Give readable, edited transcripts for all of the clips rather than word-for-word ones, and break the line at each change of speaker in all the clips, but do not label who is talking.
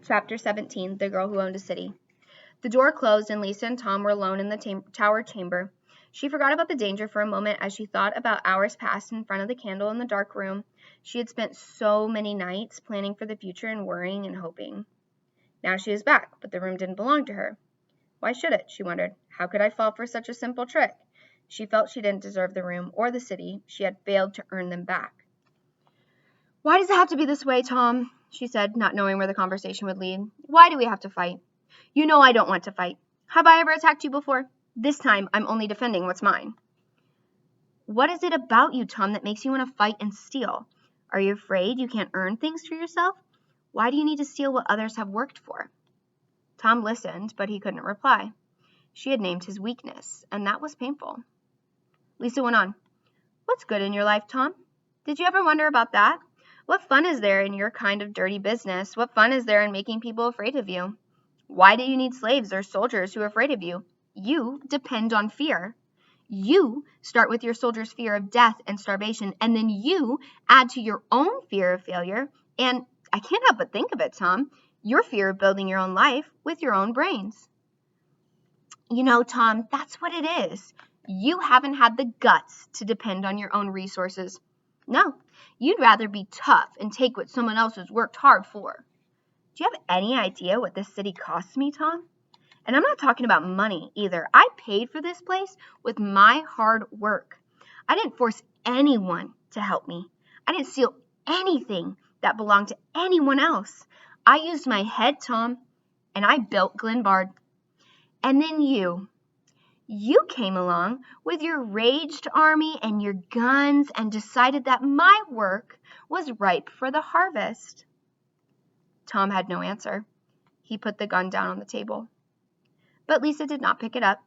Chapter 17, The Girl Who Owned a City. The door closed and Lisa and Tom were alone in the tower chamber. She forgot about the danger for a moment as she thought about hours passed in front of the candle in the dark room. She had spent so many nights planning for the future and worrying and hoping. Now she was back, but the room didn't belong to her. Why should it? She wondered. How could I fall for such a simple trick? She felt she didn't deserve the room or the city. She had failed to earn them back. Why does it have to be this way, Tom? She said, not knowing where the conversation would lead. Why do we have to fight? You know I don't want to fight. Have I ever attacked you before? This time, I'm only defending what's mine. What is it about you, Tom, that makes you want to fight and steal? Are you afraid you can't earn things for yourself? Why do you need to steal what others have worked for? Tom listened, but he couldn't reply. She had named his weakness, and that was painful. Lisa went on. What's good in your life, Tom? Did you ever wonder about that? What fun is there in your kind of dirty business? What fun is there in making people afraid of you? Why do you need slaves or soldiers who are afraid of you? You depend on fear. You start with your soldiers' fear of death and starvation, and then you add to your own fear of failure, and I can't help but think of it, Tom, your fear of building your own life with your own brains. You know, Tom, that's what it is. You haven't had the guts to depend on your own resources. No, you'd rather be tough and take what someone else has worked hard for. Do you have any idea what this city costs me, Tom? And I'm not talking about money either. I paid for this place with my hard work. I didn't force anyone to help me. I didn't steal anything that belonged to anyone else. I used my head, Tom, and I built Glenbard. And then you came along with your raged army and your guns and decided that my work was ripe for the harvest. Tom had no answer. He put the gun down on the table. But Lisa did not pick it up.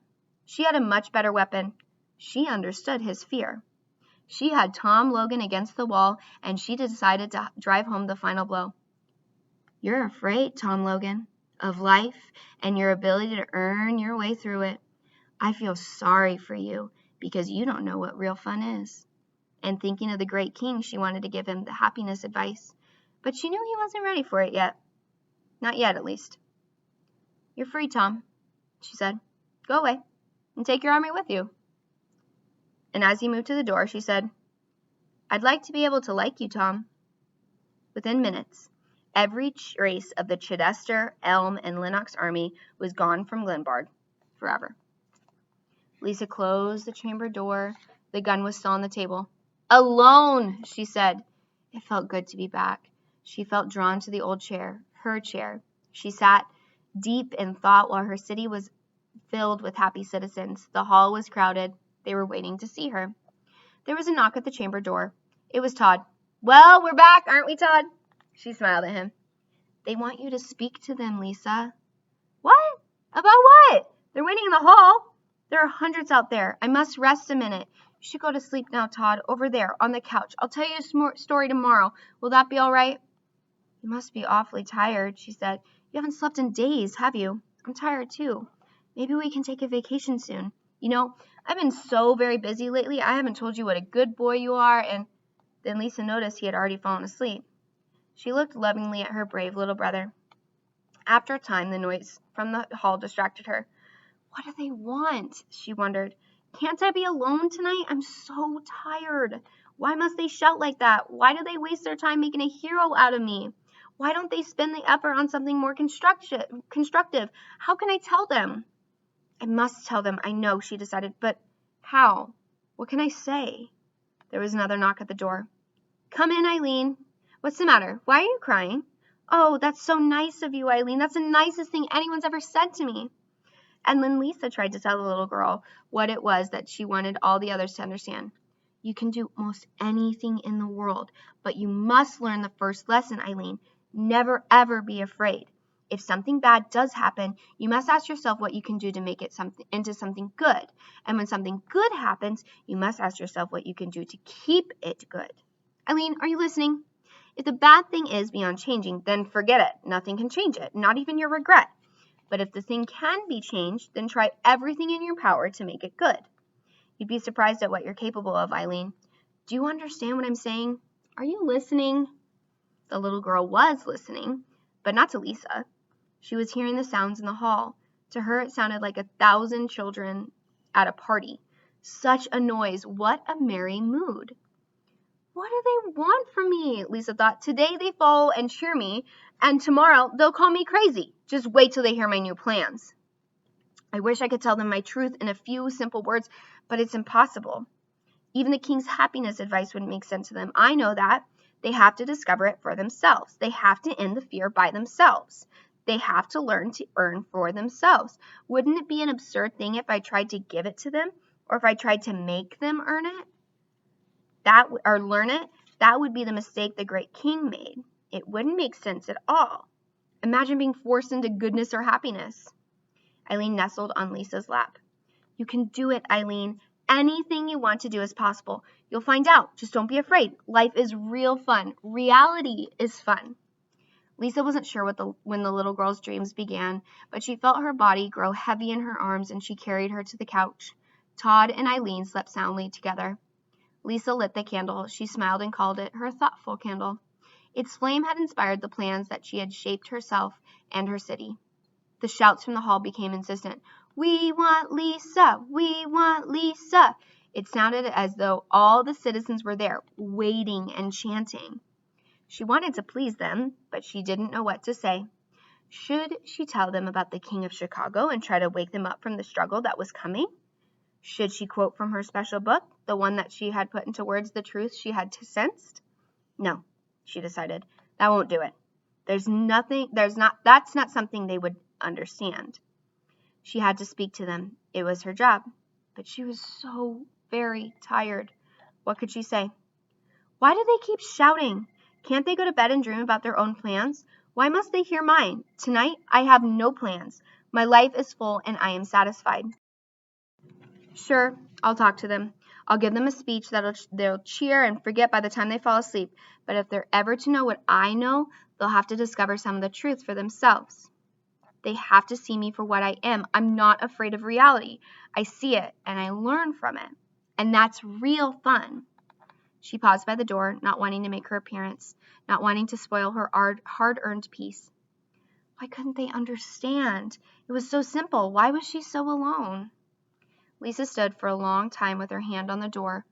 She had a much better weapon. She understood his fear. She had Tom Logan against the wall, and she decided to drive home the final blow. You're afraid, Tom Logan, of life and your ability to earn your way through it. I feel sorry for you because you don't know what real fun is. And thinking of the great king, she wanted to give him the happiness advice, but she knew he wasn't ready for it yet. Not yet, at least. You're free, Tom, she said. Go away and take your army with you. And as he moved to the door, she said, I'd like to be able to like you, Tom. Within minutes, every trace of the Chidester, Elm, and Lennox army was gone from Glenbard forever. Lisa closed the chamber door. The gun was still on the table. Alone, she said. It felt good to be back. She felt drawn to the old chair, her chair. She sat deep in thought while her city was filled with happy citizens. The hall was crowded. They were waiting to see her. There was a knock at the chamber door. It was Todd. Well, we're back, aren't we, Todd? She smiled at him. They want you to speak to them, Lisa. What? About what? They're waiting in the hall. There are hundreds out there. I must rest a minute. You should go to sleep now, Todd, over there on the couch. I'll tell you a story tomorrow. Will that be all right? You must be awfully tired, she said. You haven't slept in days, have you? I'm tired, too. Maybe we can take a vacation soon. You know, I've been so very busy lately. I haven't told you what a good boy you are. And then Lisa noticed he had already fallen asleep. She looked lovingly at her brave little brother. After a time, the noise from the hall distracted her. What do they want? She wondered. Can't I be alone tonight? I'm so tired. Why must they shout like that? Why do they waste their time making a hero out of me? Why don't they spend the effort on something more constructive? How can I tell them? I must tell them, I know, she decided, but how? What can I say? There was another knock at the door. Come in, Eileen. What's the matter? Why are you crying? Oh, that's so nice of you, Eileen. That's the nicest thing anyone's ever said to me. And then Lisa tried to tell the little girl what it was that she wanted all the others to understand. You can do most anything in the world, but you must learn the first lesson, Eileen. Never, ever be afraid. If something bad does happen, you must ask yourself what you can do to make it into something good. And when something good happens, you must ask yourself what you can do to keep it good. Eileen, are you listening? If the bad thing is beyond changing, then forget it. Nothing can change it, not even your regret. But if the thing can be changed, then try everything in your power to make it good. You'd be surprised at what you're capable of, Eileen. Do you understand what I'm saying? Are you listening? The little girl was listening, but not to Lisa. She was hearing the sounds in the hall. To her, it sounded like 1,000 children at a party. Such a noise. What a merry mood. What do they want from me? Lisa thought. Today they follow and cheer me, and tomorrow they'll call me crazy. Just wait till they hear my new plans. I wish I could tell them my truth in a few simple words, but it's impossible. Even the king's happiness advice wouldn't make sense to them. I know that. They have to discover it for themselves. They have to end the fear by themselves. They have to learn to earn for themselves. Wouldn't it be an absurd thing if I tried to give it to them, or if I tried to make them earn it? Or learn it? That would be the mistake the great king made. It wouldn't make sense at all. Imagine being forced into goodness or happiness. Eileen nestled on Lisa's lap. You can do it, Eileen. Anything you want to do is possible. You'll find out. Just don't be afraid. Life is real fun. Reality is fun. Lisa wasn't sure when the little girl's dreams began, but she felt her body grow heavy in her arms, and she carried her to the couch. Todd and Eileen slept soundly together. Lisa lit the candle. She smiled and called it her thoughtful candle. Its flame had inspired the plans that she had shaped herself and her city. The shouts from the hall became insistent. We want Lisa! We want Lisa! It sounded as though all the citizens were there, waiting and chanting. She wanted to please them, but she didn't know what to say. Should she tell them about the King of Chicago and try to wake them up from the struggle that was coming? Should she quote from her special book, the one that she had put into words the truth she had sensed? No, she decided. That won't do it. That's not something they would understand. She had to speak to them. It was her job. But she was so very tired. What could she say? Why do they keep shouting? Can't they go to bed and dream about their own plans? Why must they hear mine? Tonight, I have no plans. My life is full and I am satisfied. Sure, I'll talk to them. I'll give them a speech they'll cheer and forget by the time they fall asleep. But if they're ever to know what I know, they'll have to discover some of the truth for themselves. They have to see me for what I am. I'm not afraid of reality. I see it and I learn from it. And that's real fun. She paused by the door, not wanting to make her appearance, not wanting to spoil her hard-earned peace. Why couldn't they understand? It was so simple. Why was she so alone? Lisa stood for a long time with her hand on the door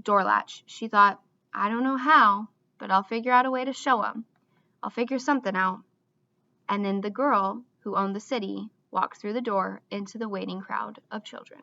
latch. She thought, I don't know how, but I'll figure out a way to show 'em. I'll figure something out. And then the girl who owned the city walked through the door into the waiting crowd of children.